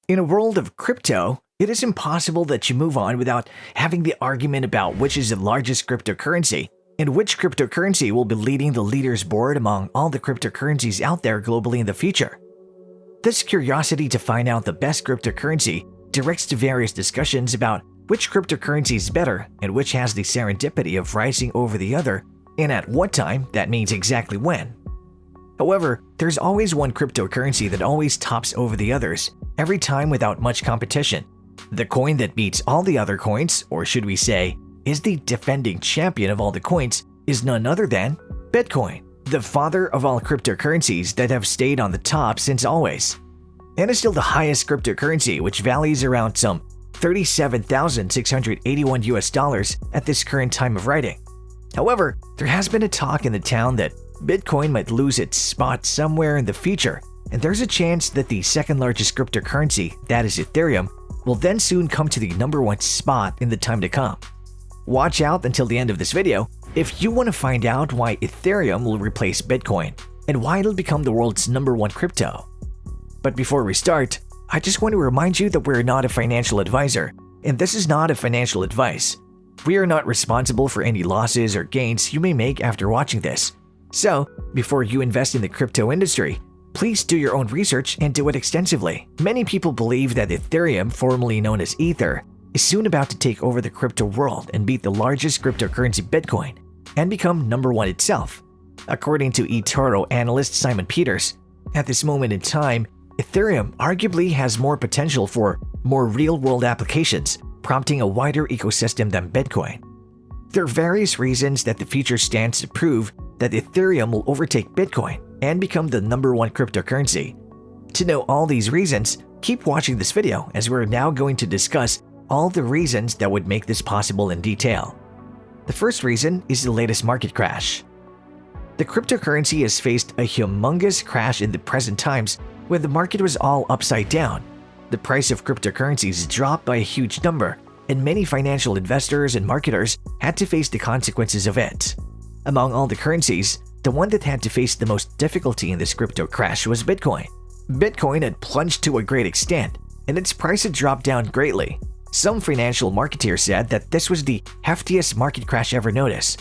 In a world of crypto, it is impossible that you move on without having the argument about which is the largest cryptocurrency and which cryptocurrency will be leading the leaders board among all the cryptocurrencies out there globally in the future. This curiosity to find out the best cryptocurrency directs to various discussions about which cryptocurrency is better and which has the serendipity of rising over the other, and at what time that means exactly when. However, there's always one cryptocurrency that always tops over the others, every time without much competition. The coin that beats all the other coins, or should we say, is the defending champion of all the coins, is none other than Bitcoin, the father of all cryptocurrencies that have stayed on the top since always. And is still the highest cryptocurrency, which values around some $37,681 at this current time of writing. However, there has been a talk in the town that Bitcoin might lose its spot somewhere in the future, and there's a chance that the second largest cryptocurrency, that is Ethereum, will then soon come to the number one spot in the time to come. Watch out until the end of this video if you want to find out why Ethereum will replace Bitcoin and why it'll become the world's number one crypto. But before we start, I just want to remind you that we're not a financial advisor, and this is not a financial advice. We are not responsible for any losses or gains you may make after watching this. So, before you invest in the crypto industry, please do your own research and do it extensively. Many people believe that Ethereum, formerly known as Ether, is soon about to take over the crypto world and beat the largest cryptocurrency Bitcoin and become number one itself. According to eToro analyst Simon Peters, at this moment in time, Ethereum arguably has more potential for more real-world applications, prompting a wider ecosystem than Bitcoin. There are various reasons that the future stands to prove that Ethereum will overtake Bitcoin and become the number one cryptocurrency. To know all these reasons, keep watching this video as we're now going to discuss all the reasons that would make this possible in detail. The first reason is the latest market crash. The cryptocurrency has faced a humongous crash in the present times when the market was all upside down. The price of cryptocurrencies dropped by a huge number, and many financial investors and marketers had to face the consequences of it. Among all the currencies, the one that had to face the most difficulty in this crypto crash was Bitcoin. Bitcoin had plunged to a great extent, and its price had dropped down greatly. Some financial marketeers said that this was the heftiest market crash ever noticed.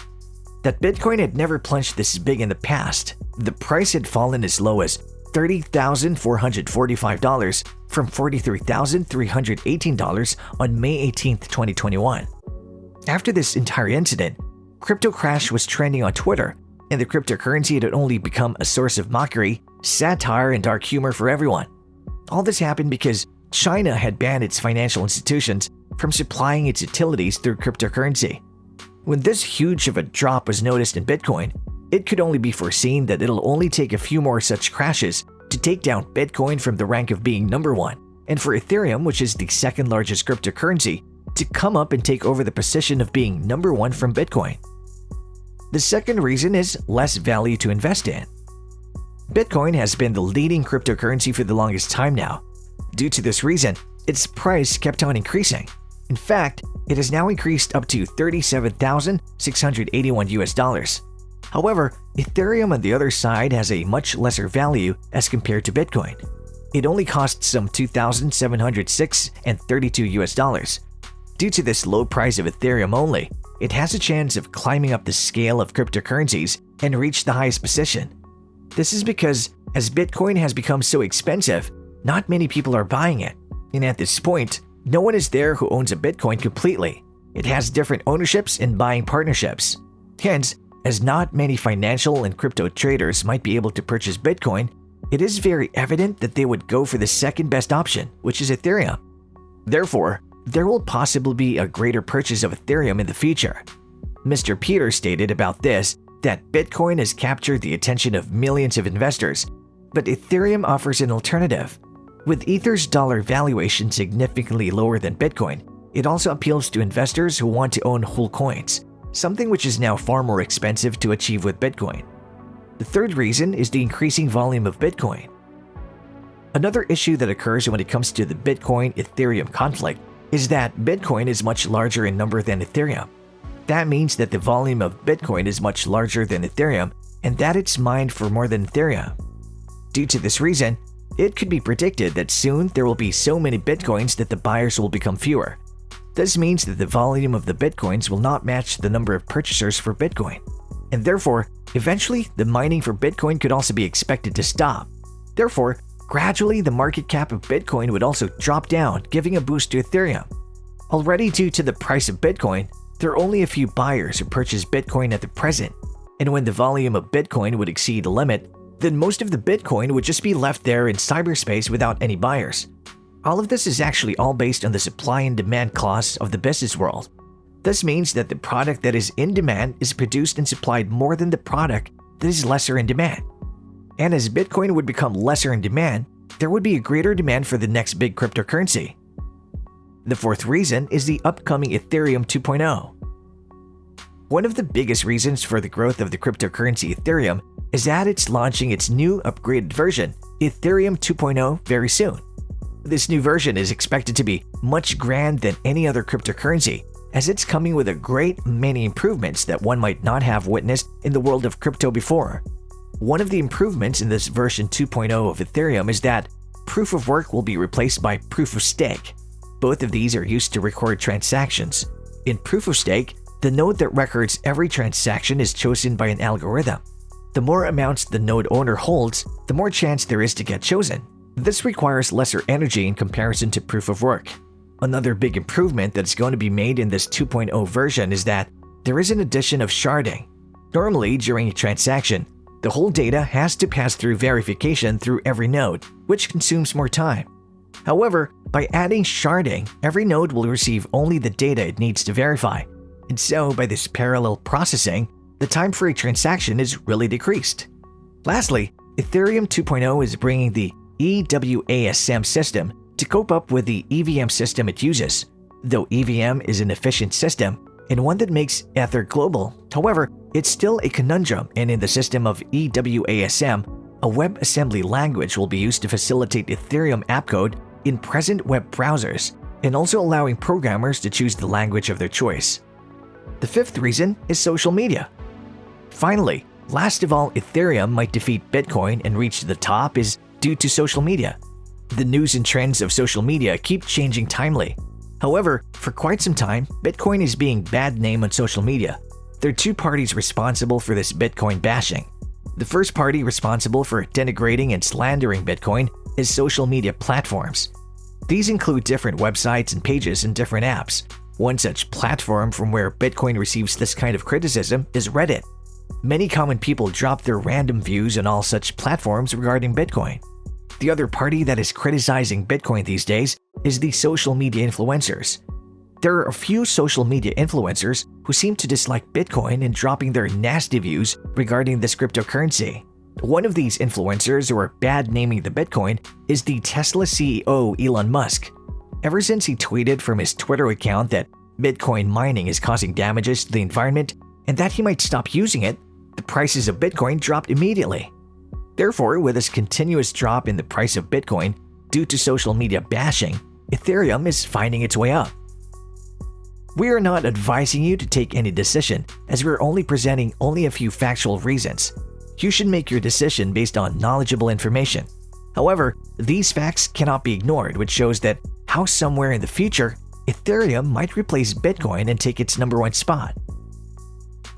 That Bitcoin had never plunged this big in the past. The price had fallen as low as $30,445 from $43,318 on May 18, 2021. After this entire incident, crypto crash was trending on Twitter, and the cryptocurrency had only become a source of mockery, satire, and dark humor for everyone. All this happened because China had banned its financial institutions from supplying its utilities through cryptocurrency. When this huge of a drop was noticed in Bitcoin, it could only be foreseen that it'll only take a few more such crashes to take down Bitcoin from the rank of being number one, and for Ethereum, which is the second largest cryptocurrency, to come up and take over the position of being number one from Bitcoin. The second reason is less value to invest in. Bitcoin has been the leading cryptocurrency for the longest time now. Due to this reason, its price kept on increasing. In fact, it has now increased up to $37,681. However, Ethereum on the other side has a much lesser value as compared to Bitcoin. It only costs some $2,706.32. Due to this low price of Ethereum only, it has a chance of climbing up the scale of cryptocurrencies and reach the highest position. This is because, as Bitcoin has become so expensive, not many people are buying it, and at this point, no one is there who owns a Bitcoin completely. It has different ownerships and buying partnerships. Hence, as not many financial and crypto traders might be able to purchase Bitcoin, it is very evident that they would go for the second best option, which is Ethereum. Therefore, there will possibly be a greater purchase of Ethereum in the future. Mr. Peters stated about this that Bitcoin has captured the attention of millions of investors, but Ethereum offers an alternative. With Ether's dollar valuation significantly lower than Bitcoin, it also appeals to investors who want to own whole coins, something which is now far more expensive to achieve with Bitcoin. The third reason is the increasing volume of Bitcoin. Another issue that occurs when it comes to the Bitcoin-Ethereum conflict is that Bitcoin is much larger in number than Ethereum. That means that the volume of Bitcoin is much larger than Ethereum and that it's mined for more than Ethereum. Due to this reason, It could be predicted that soon there will be so many Bitcoins that the buyers will become fewer. This means that the volume of the Bitcoins will not match the number of purchasers for Bitcoin. And therefore, eventually, the mining for Bitcoin could also be expected to stop. Therefore, gradually the market cap of Bitcoin would also drop down, giving a boost to Ethereum. Already due to the price of Bitcoin, there are only a few buyers who purchase Bitcoin at the present. And when the volume of Bitcoin would exceed the limit, then most of the Bitcoin would just be left there in cyberspace without any buyers. All of this is actually all based on the supply and demand clause of the business world. This means that the product that is in demand is produced and supplied more than the product that is lesser in demand. And as Bitcoin would become lesser in demand, there would be a greater demand for the next big cryptocurrency. The fourth reason is the upcoming Ethereum 2.0. One of the biggest reasons for the growth of the cryptocurrency Ethereum is that it's launching its new upgraded version, Ethereum 2.0, very soon. This new version is expected to be much grand than any other cryptocurrency, as it's coming with a great many improvements that one might not have witnessed in the world of crypto before. One of the improvements in this version 2.0 of Ethereum is that proof of work will be replaced by proof of stake. Both of these are used to record transactions. In proof of stake, the node that records every transaction is chosen by an algorithm. The more amounts the node owner holds, the more chance there is to get chosen. This requires lesser energy in comparison to proof of work. Another big improvement that's going to be made in this 2.0 version is that there is an addition of sharding. Normally, during a transaction, the whole data has to pass through verification through every node, which consumes more time. However, by adding sharding, every node will receive only the data it needs to verify. And so, by this parallel processing, the time for a transaction is really decreased. Lastly, Ethereum 2.0 is bringing the EWASM system to cope up with the EVM system it uses. Though EVM is an efficient system and one that makes Ether global, however, it's still a conundrum, and in the system of EWASM, a WebAssembly language will be used to facilitate Ethereum app code in present web browsers, and also allowing programmers to choose the language of their choice. The fifth reason is social media. Finally, last of all, Ethereum might defeat Bitcoin and reach the top is due to social media. The news and trends of social media keep changing timely. However, for quite some time, Bitcoin is being bad name on social media. There are two parties responsible for this Bitcoin bashing. The first party responsible for denigrating and slandering Bitcoin is social media platforms. These include different websites and pages and different apps. One such platform from where Bitcoin receives this kind of criticism is Reddit. Many common people drop their random views on all such platforms regarding Bitcoin. The other party that is criticizing Bitcoin these days is the social media influencers. There are a few social media influencers who seem to dislike Bitcoin and dropping their nasty views regarding this cryptocurrency. One of these influencers who are bad naming the Bitcoin is the Tesla CEO Elon Musk. Ever since he tweeted from his Twitter account that Bitcoin mining is causing damages to the environment and that he might stop using it, the prices of Bitcoin dropped immediately. Therefore, with this continuous drop in the price of Bitcoin due to social media bashing, Ethereum is finding its way up. We are not advising you to take any decision, as we are only presenting only a few factual reasons. You should make your decision based on knowledgeable information. However, these facts cannot be ignored, which shows that how somewhere in the future, Ethereum might replace Bitcoin and take its #1 spot.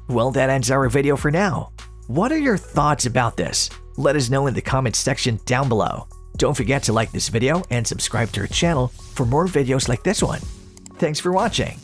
Well, that ends our video for now. What are your thoughts about this? Let us know in the comments section down below. Don't forget to like this video and subscribe to our channel for more videos like this one. Thanks for watching.